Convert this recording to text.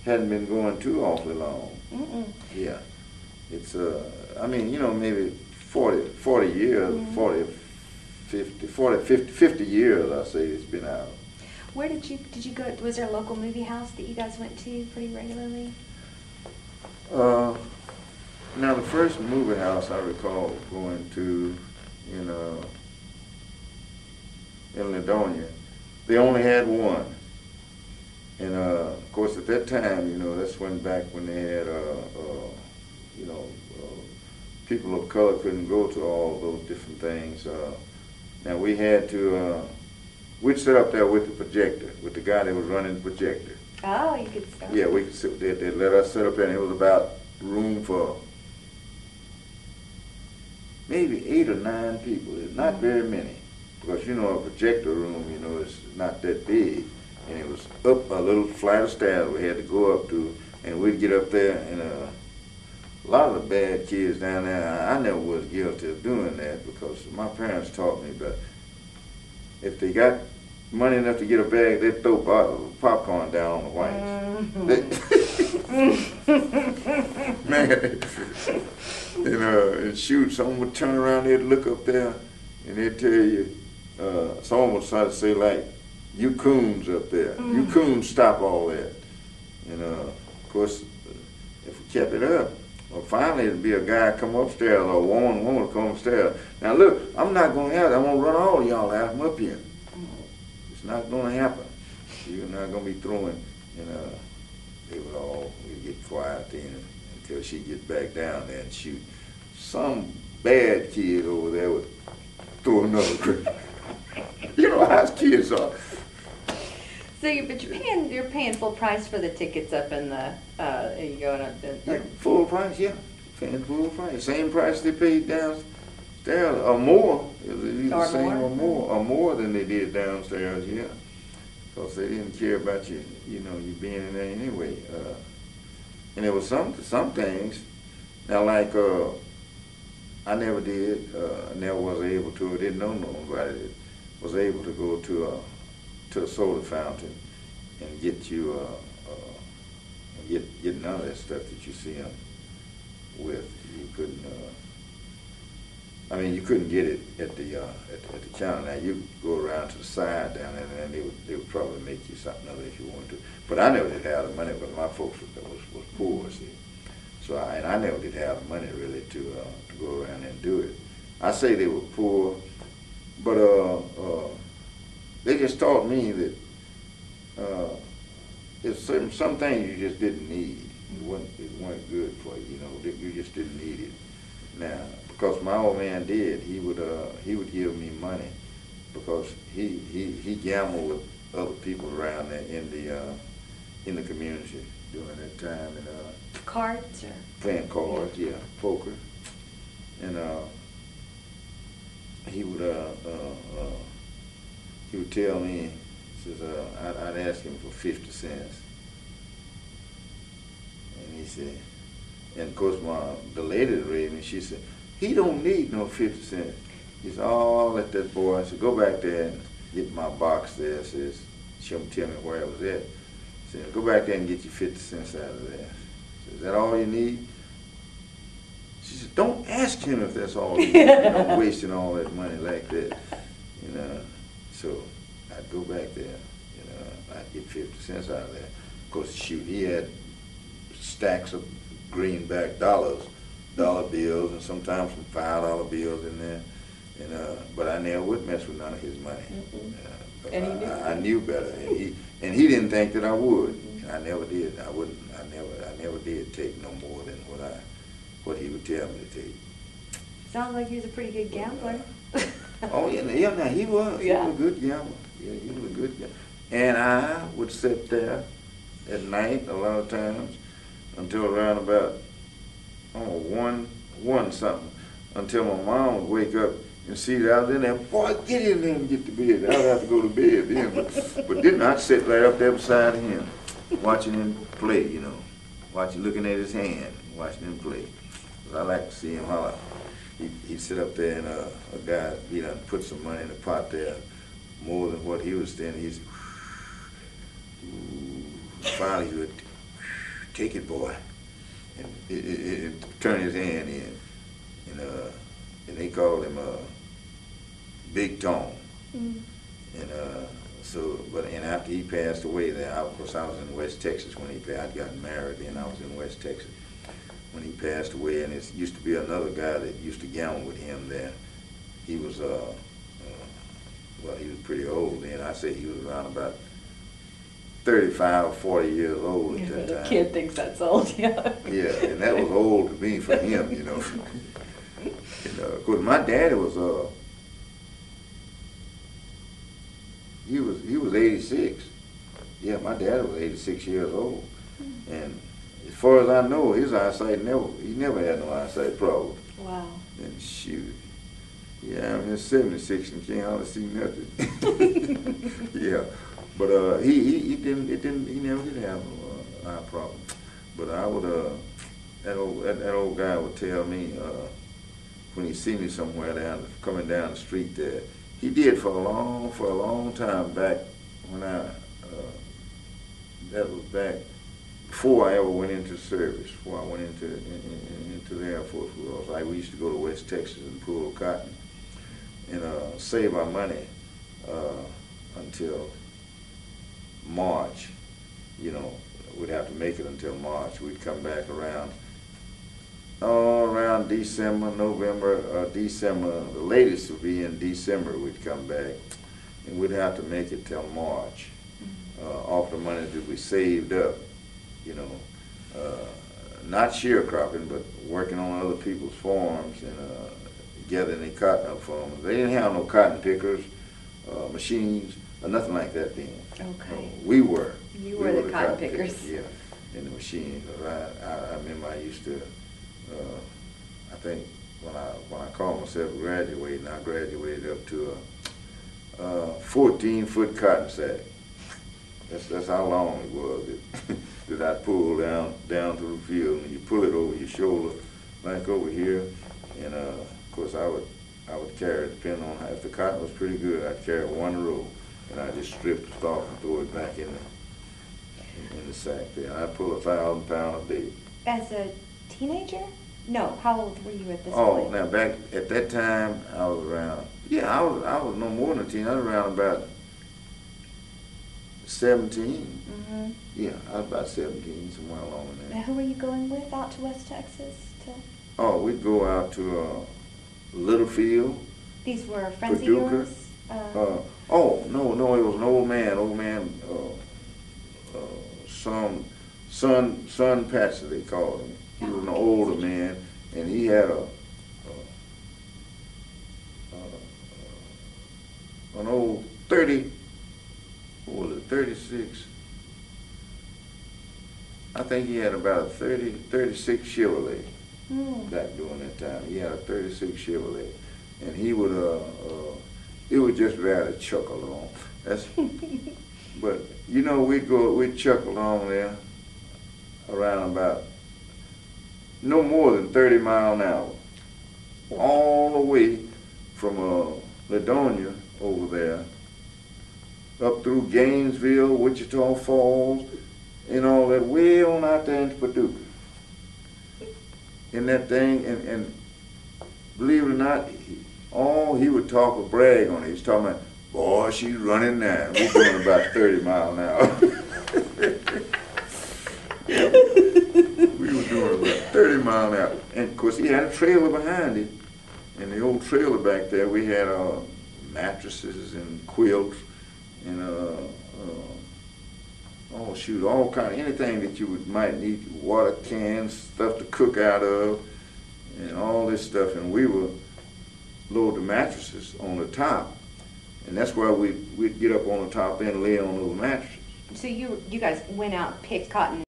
hadn't been going too awfully long. Mm-mm. Yeah. It's, I mean, you know, maybe 40 years, 50 years, I say it's been out. Where did you go, was there a local movie house that you guys went to pretty regularly? Now the first movie house I recall going to in Ladonia, they only had one. And of course at that time, you know, that's back when they had, you know, people of color couldn't go to all those different things. Now we had to, we'd sit up there with the projector, with the guy that was running the projector. Oh, you could start. Yeah, we could sit there. They let us sit up there, and it was about room for maybe 8 or 9 people. Not very many, because you know a projector room, you know, is not that big, and it was up a little flight of stairs we had to go up to, and we'd get up there, and a lot of the bad kids down there, I never was guilty of doing that because my parents taught me, but if they got money enough to get a bag, they'd throw popcorn down on the whites. Man, and shoot, someone would turn around, they'd look up there, and they'd tell you, someone would try to say like, you coons up there, you coons stop all that. And of course, if we kept it up, well, finally it'd be a guy come upstairs or a woman would come upstairs. Now look, I'm not going to have it. I'm going to run all of y'all out from up here. It's not going to happen. You're not going to be throwing, we'd get quiet then until she gets back down there and shoot. Some bad kid over there would throw another grenade. You know how kids are. So you're paying full price for the tickets up in the, you going up the... Yeah, full price, yeah. Paying full price. Same price they paid downstairs, or more. It was either the same or more than they did downstairs, yeah. Because they didn't care about you, you know, you being in there anyway. And there was some things, now like, I never did, never was able to, I didn't know nobody that was able to go to a soda fountain and get you, get none of that stuff that you see them with. You couldn't, I mean, you couldn't get it at the counter. Now you could go around to the side down there, and they would probably make you something other if you wanted to. But I never did have the money, but my folks was poor, see. So I never did have the money really to go around and do it. I say they were poor, but they just taught me that there's some things you just didn't need. It weren't good for you, you know. You just didn't need it. Now, because my old man did, he would give me money because he gambled with other people around there in the community during that time, and cards or playing cards, yeah, poker, and he would tell me, says I'd ask him for 50 cents, and he said, and of course the lady that raised me, she said, he don't need no 50 cents. He said, oh, I'll let that boy. I said, go back there and get my box there. Says, she'll tell me where it was at. Said, go back there and get your 50 cents out of there. Said, is that all you need? She said, don't ask him if that's all you need. Don't wasting all that money like that. You know. So I'd go back there. You know, I'd get 50 cents out of there. Of course, shoot, he had stacks of greenback dollar bills, and sometimes some $5 bills in there. And but I never would mess with none of his money. And he knew. I knew better, and he didn't think that I would. And I never did. I never did take no more than what he would tell me to take. Sounds like he was a pretty good gambler. Oh yeah, now he was. Yeah. He was a good gambler. Yeah, he was a good gambler. And I would sit there at night a lot of times until around about one something, until my mom would wake up and see that I was in there. Boy, get in there and get to bed. I'd have to go to bed then, but then I'd sit right up there beside him, watching him play, you know, looking at his hand, watching him play. 'Cause I like to see him holler. He'd sit up there, and a guy, he done put some money in the pot there, more than what he was standing. He's finally he would take it, boy. And it turned his hand in. And they called him Big Tom. Mm. And and after he passed away, of course I was in West Texas when he passed. I'd gotten married, and I was in West Texas when he passed away. And it used to be another guy that used to gamble with him there. He was well, he was pretty old then. I say he was around about 35 or 40 years old at that time. The kid thinks that's old, yeah. Yeah, and that was old to me for him, you know. And, of course, my daddy was he was 86. Yeah, my dad was 86 years old, and as far as I know, his eyesight he never had no eyesight problem. Wow. And shoot, yeah, I'm just 76 and can't hardly see nothing. Yeah, but he never did have no eye problem. But I would that old guy would tell me when he see me somewhere coming down the street there. He did for a long time back when that was back before I ever went into service, before I went into the Air Force. We used to go to West Texas and pull cotton and save our money until March. You know, we'd have to make it until March. We'd come back around December, November, December. The latest would be in December we'd come back, and we'd have to make it till March off the money that we saved up, you know, not sharecropping, but working on other people's farms and gathering the cotton up for them. They didn't have no cotton pickers, machines, or nothing like that then. Okay. We were. You were the cotton pickers. Yeah, in the machine. I remember I used to, I think when I called myself graduating, I graduated up to a 14-foot cotton sack. That's how long it was that I pulled down through the field, and you pull it over your shoulder, like over here, and of course I would carry it, depending on if the cotton was pretty good, I'd carry one row, and I just strip the stalk and throw it back in the sack there. And I'd pull 1,000 pounds a day. As a teenager? No. How old were you at this point? point? Now back at that time, I was around. Yeah, I was no more than a teen. I was around about 17. Mm-hmm. Yeah, I was about 17, somewhere along there. Now, who were you going with out to West Texas? Oh, we'd go out to Littlefield. These were friends Paducah. of yours? Oh, no, it was an old man, son Patsy, they called him. He was an older man, and he had an old 30, what was it, 36? I think he had about a 36 Chevrolet back during that time. He had a 36 Chevrolet, and he would, it was just rather chuck along. But, you know, we'd chuck along there around about no more than 30 miles an hour, all the way from Ladonia over there, up through Gainesville, Wichita Falls, and all that, way on out there into Paducah. In that thing, and believe it or not, he would talk or brag on it. He was talking about, boy, she's running now. We're doing about 30 miles an hour. Yeah, we were doing about 30 miles an hour. And of course, he had a trailer behind it. And the old trailer back there, we had mattresses and quilts and oh shoot, all kind of anything that you might need, water cans, stuff to cook out of, and all this stuff. And we would load the mattresses on the top, and that's why we'd get up on the top and lay on those mattresses. So you guys went out and picked cotton